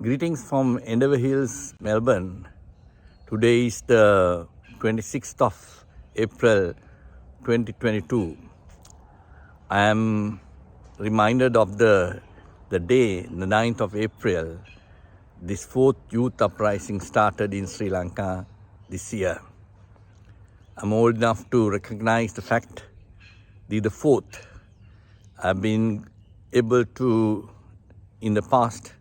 Greetings from Endeavour Hills, Melbourne. Today is the 26th of April 2022. I am reminded of the day, the 9th of April, this fourth youth uprising started in Sri Lanka this year. I'm old enough to recognize the fact the fourth. I've been able to, in the past,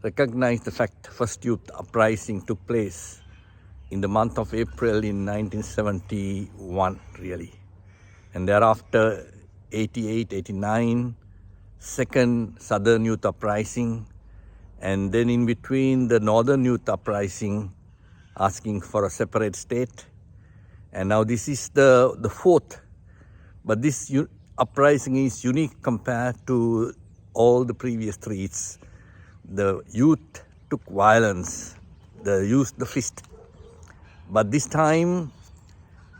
recognize the fact first youth uprising took place in the month of April in 1971, really. And thereafter, 88, 89, second Southern Youth Uprising, and then in between the Northern Youth Uprising, asking for a separate state. And now this is the fourth. But this uprising is unique compared to all the previous three. The youth took violence, the used the fist. But this time,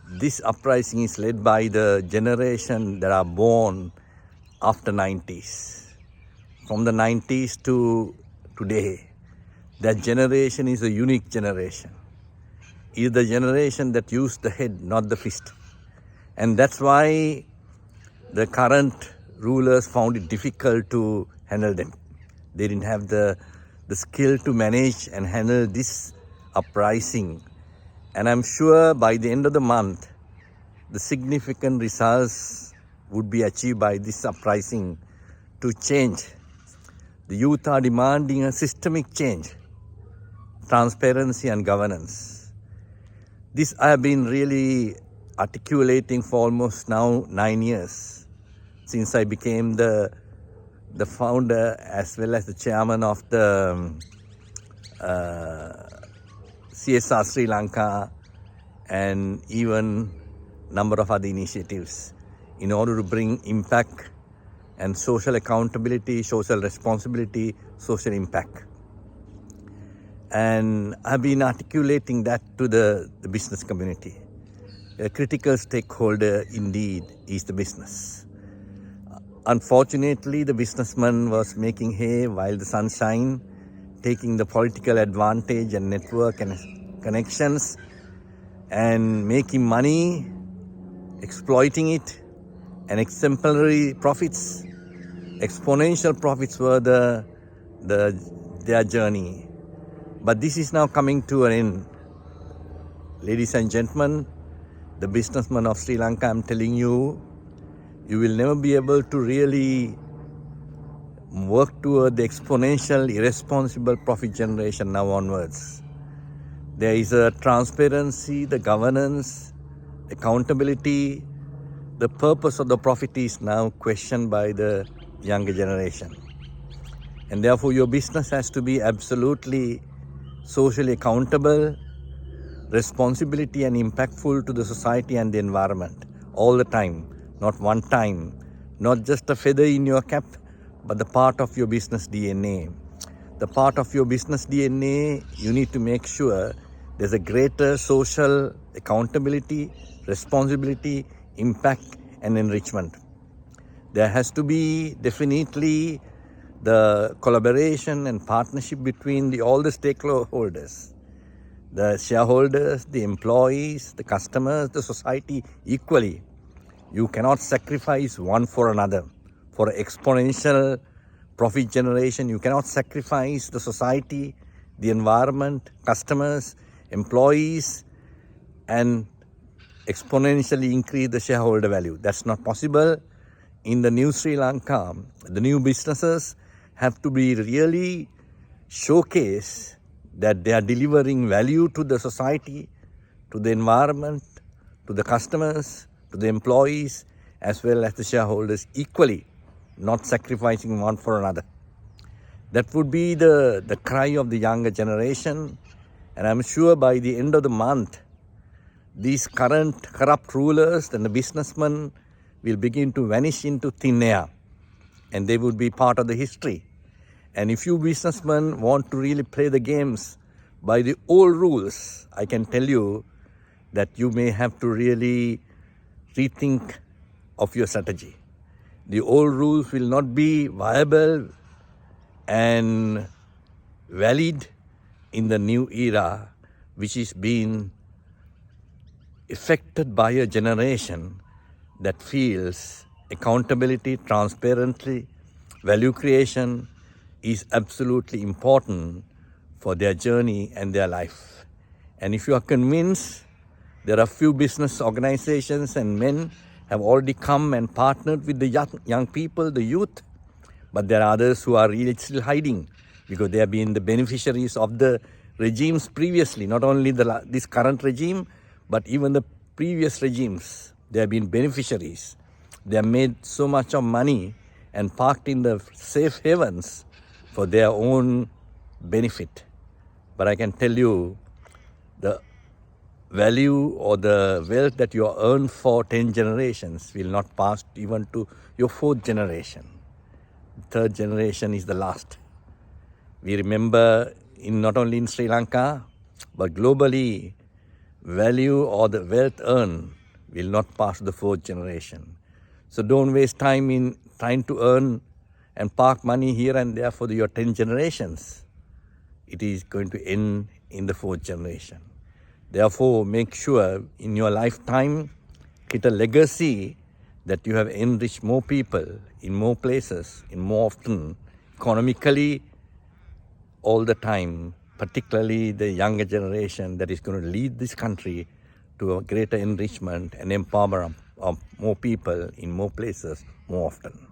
this uprising is led by the generation that are born after 90s. From the 90s to today, that generation is a unique generation. It is the generation that used the head, not the fist. And that's why the current rulers found it difficult to handle them. They didn't have the skill to manage and handle this uprising. And I'm sure by the end of the month, the significant results would be achieved by this uprising to change. The youth are demanding a systemic change, transparency and governance. This I have been really articulating for almost now 9 years, since I became the founder as well as the chairman of the CSR Sri Lanka and even number of other initiatives in order to bring impact and social accountability, social responsibility, social impact. And I've been articulating that to the business community. A critical stakeholder indeed is the business. Unfortunately, the businessman was making hay while the sun shine, taking the political advantage and network and connections and making money, exploiting it, and exemplary profits, exponential profits were their journey. But this is now coming to an end. Ladies and gentlemen, the businessmen of Sri Lanka, I'm telling you, you will never be able to really work toward the exponential, irresponsible profit generation now onwards. There is a transparency, the governance, accountability. The purpose of the profit is now questioned by the younger generation. And therefore, your business has to be absolutely socially accountable, responsibility and impactful to the society and the environment all the time. Not one time, not just a feather in your cap, but the part of your business DNA. The part of your business DNA, you need to make sure there's a greater social accountability, responsibility, impact, and enrichment. There has to be definitely the collaboration and partnership between all the stakeholders, the shareholders, the employees, the customers, the society equally. You cannot sacrifice one for another. For exponential profit generation, you cannot sacrifice the society, the environment, customers, employees, and exponentially increase the shareholder value. That's not possible. In the new Sri Lanka, the new businesses have to be really showcase that they are delivering value to the society, to the environment, to the customers, to the employees, as well as the shareholders equally, not sacrificing one for another. That would be the cry of the younger generation. And I'm sure by the end of the month, these current corrupt rulers and the businessmen will begin to vanish into thin air, and they would be part of the history. And if you businessmen want to really play the games by the old rules, I can tell you that you may have to really rethink of your strategy. The old rules will not be viable and valid in the new era, which is being affected by a generation that feels accountability, transparency, value creation is absolutely important for their journey and their life. And if you are convinced, there are few business organizations and men have already come and partnered with the young people, the youth, but there are others who are really still hiding because they have been the beneficiaries of the regimes previously, not only this current regime, but even the previous regimes. They have been beneficiaries. They have made so much of money and parked in the safe havens for their own benefit. But I can tell you, the value or the wealth that you earn for 10 generations will not pass even to your 4th generation. Third generation is the last. We remember not only in Sri Lanka, but globally, value or the wealth earned will not pass the 4th generation. So don't waste time in trying to earn and park money here and there for your 10 generations. It is going to end in the 4th generation. Therefore, make sure in your lifetime, hit a legacy that you have enriched more people in more places, in more often, economically, all the time, particularly the younger generation that is going to lead this country to a greater enrichment and empowerment of more people in more places, more often.